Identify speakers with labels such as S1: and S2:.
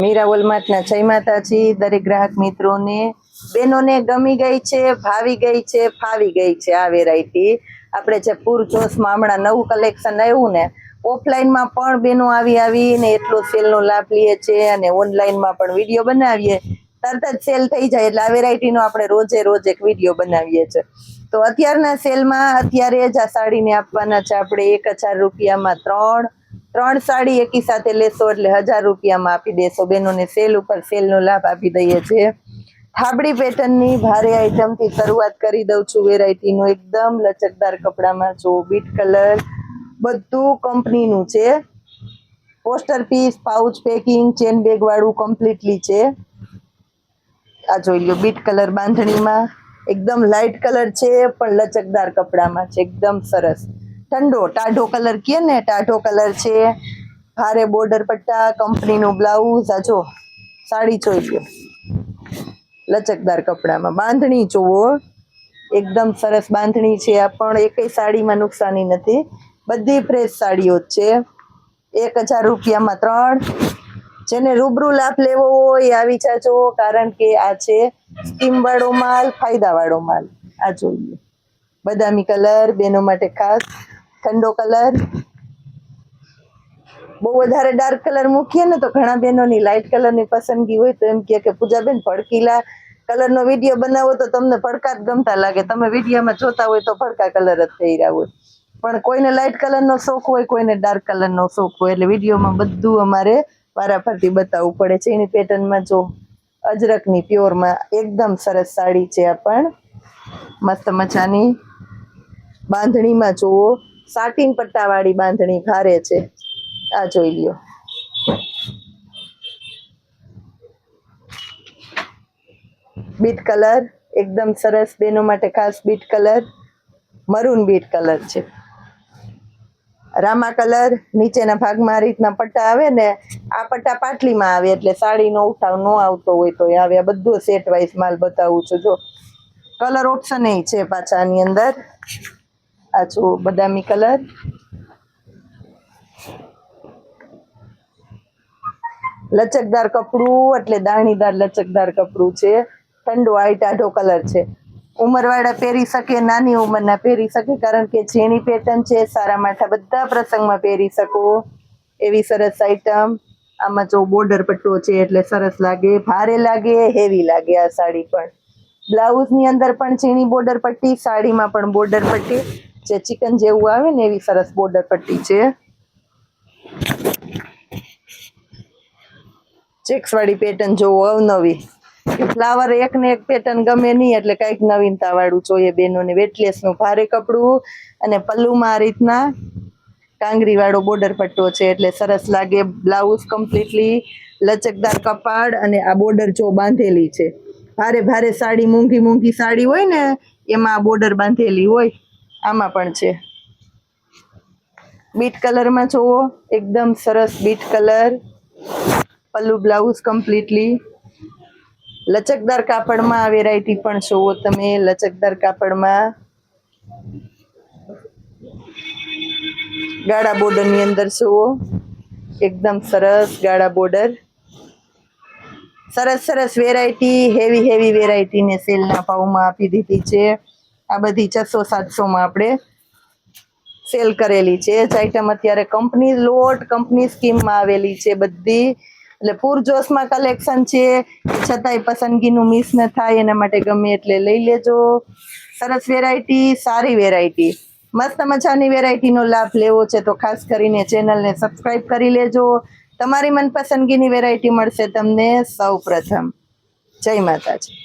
S1: મીરા વોલમાર્ટના જય માતાજી દરેક ગ્રાહક મિત્રોને બેનોને ગમી ગઈ છે, ભાવી ગઈ છે, ફાવી ગઈ છે આ વેરાયટી. આપણે જે પૂરજોશમાં હમણાં નવું કલેક્શન આવ્યું ને, ઓફલાઈનમાં પણ બેનો આવીને એટલો સેલનો લાભ લઈએ છે અને ઓનલાઈનમાં પણ વિડીયો બનાવીએ, તરત જ સેલ થઈ જાય એટલે આ વેરાયટીનો આપણે રોજે રોજ એક વિડીયો બનાવીએ છીએ. તો અત્યારના સેલમાં અત્યારે જ આ સાડીને આપવાના છે આપણે 1000 રૂપિયામાં ત્રણ સાડી એકી સાથે લેશો એટલે 1000 રૂપિયામાં આપી દેશો. બેનોને સેલ ઉપર સેલનો લાભ આપી દઈએ છીએ. થાબડી પેટર્નની ભારે આઈટમથી શરૂઆત કરી દઉં છું વેરાયટીનો. એકદમ લચકદાર કપડામાં જો બીટ કલર, બધું કંપનીનું છે. Poster piece, pouch packing, chain bag વાળું કમ્પ્લીટલી છે. આ જોઈ લો બીટ કલર બાંધણીમાં, એકદમ લાઇટ કલર છે પણ લચકદાર કપડામાં છે, એકદમ સરસ. ઠંડો ટાઢો કલર કહે ને, ટાઢો કલર છે. ભારે બોર્ડર પટ્ટા, કંપનીનું બ્લાઉઝ. આ જો સાડી જોઈ લો, લચકદાર કપડામાં. બાંધણી જોવો, એકદમ સરસ બાંધણી છે. આ પણ એકેય સાડીમાં નુકસાની નથી, બધી ફ્રેશ સાડીઓ જ છે. 1000 રૂપિયામાં 3. જેને રૂબરૂ લાભ લેવો હોય આવી જાજો, કારણ કે આ છે સ્કીમ વાળો માલ, ફાયદા વાળો માલ. આ જોઈએ બદામી કલર બેનો માટે ખાસ, ઠંડો કલર. બહુ વધારે ડાર્ક કલર મૂકીએ ને તો ઘણા બહેનોની લાઇટ કલરની પસંદગી હોય તો એમ કહે કે પૂજાબેન ભડકીલા કલરનો વિડીયો બનાવો તો તમને ભડકા જ ગમતા લાગે, તમે વિડીયોમાં જોતા હોય તો ભડકા કલર જ થઈ રહ્યા હોય. પણ કોઈને લાઇટ કલરનો શોખ હોય, કોઈને ડાર્ક કલરનો શોખ હોય, એટલે વિડીયોમાં બધું અમારે વારાફરતી બતાવવું પડે છે. એની પેટર્નમાં જો અજરકની પ્યોરમાં એકદમ સરસ સાડી છે. આ પણ મસ્ત મજાની બાંધણીમાં જુઓ, સાટીન પટ્ટાવાળી બાંધણી ભારે છે. આ જોઈ લ્યો, બીટ કલર એકદમ સરસ, બેનો માટે ખાસ bit colour, maroon bit colour છે. રામા કલર, નીચેના ભાગમાં આ રીતના પટ્ટા આવે ને, આ પટ્ટા પાટલીમાં આવે એટલે સાડીનો ઉઠાવ ન આવતો હોય તો આવે. આ બધું સેટ વાઇઝ માલ બતાવું છું. જો કલર ઓપ્શન એ છે પાછા આની અંદર. આ જો બદામી કલર, લચકદાર કપડું એટલે દાણીદાર લચકદાર કપડું છે. ઠંડો આઈ ટાઢો કલર છે. ઉંમરવાળા પહેરી શકે, નાની ઉંમરના પહેરી શકે, કારણ કે ઝીણી પેટર્ન છે. સારા માઠા બધા પ્રસંગમાં પહેરી શકો એવી સરસ આઈટમ. આમાં જો બોર્ડર પટ્ટો છે એટલે સરસ લાગે, ભારે લાગે, હેવી લાગે. આ સાડી પણ બ્લાઉઝની અંદર પણ ઝીણી બોર્ડર પટ્ટી, સાડીમાં પણ બોર્ડર પટ્ટી જે ચિકન જેવું આવે ને એવી સરસ બોર્ડર પટ્ટી છે. ચેક્સ વાળી પેટર્ન જોવો, અવનવી. ફ્લાવર એક ને એક પેટર્ન ગમે નહીં એટલે કઈક નવીનતા વાળું જોઈએ બેનોને. વેટલેસનું ભારે કપડું અને પલ્લુમાં આ રીતના કાંગરી વાળો બોર્ડર પટ્ટો છે એટલે સરસ લાગે. બ્લાઉઝ કમ્પ્લીટલી લચકદાર કપાળ અને આ બોર્ડર જો બાંધેલી છે. ભારે ભારે સાડી, મોંઘી સાડી હોય ને એમાં આ બોર્ડર બાંધેલી હોય, આમાં પણ છે. બીટ કલરમાં જોવો, એકદમ સરસ બીટ કલર. પલ્લુ બ્લાઉઝ કમ્પ્લીટલી લચકદાર કાપડમાં આ વેરાયટી પણ જોવો તમે. લચકદાર કાપડમાં ગાળા બોર્ડરની અંદર જોવો, એકદમ સરસ ગાળા બોર્ડર. સરસ સરસ વેરાયટી, હેવી વેરાયટીને સેલના ભાવમાં આપી દીધી છે. આ બધી 600-700માં આપણે સેલ કરેલી છે. જ આઈટમ અત્યારે કંપની લોટ, કંપની સ્કીમમાં આવેલી છે બધી, એટલે પૂરજોશમાં કલેક્શન છે. છતાંય પસંદગીનું મિસ ન થાય એના માટે ગમે એટલે લઈ લેજો. સરસ વેરાયટી, સારી વેરાયટી, મસ્ત મજાની વેરાયટીનો લાભ લેવો છે તો ખાસ કરીને ચેનલને સબસ્ક્રાઈબ કરી લેજો. તમારી મનપસંદગીની વેરાયટી મળશે તમને સૌ પ્રથમ. જય માતાજી.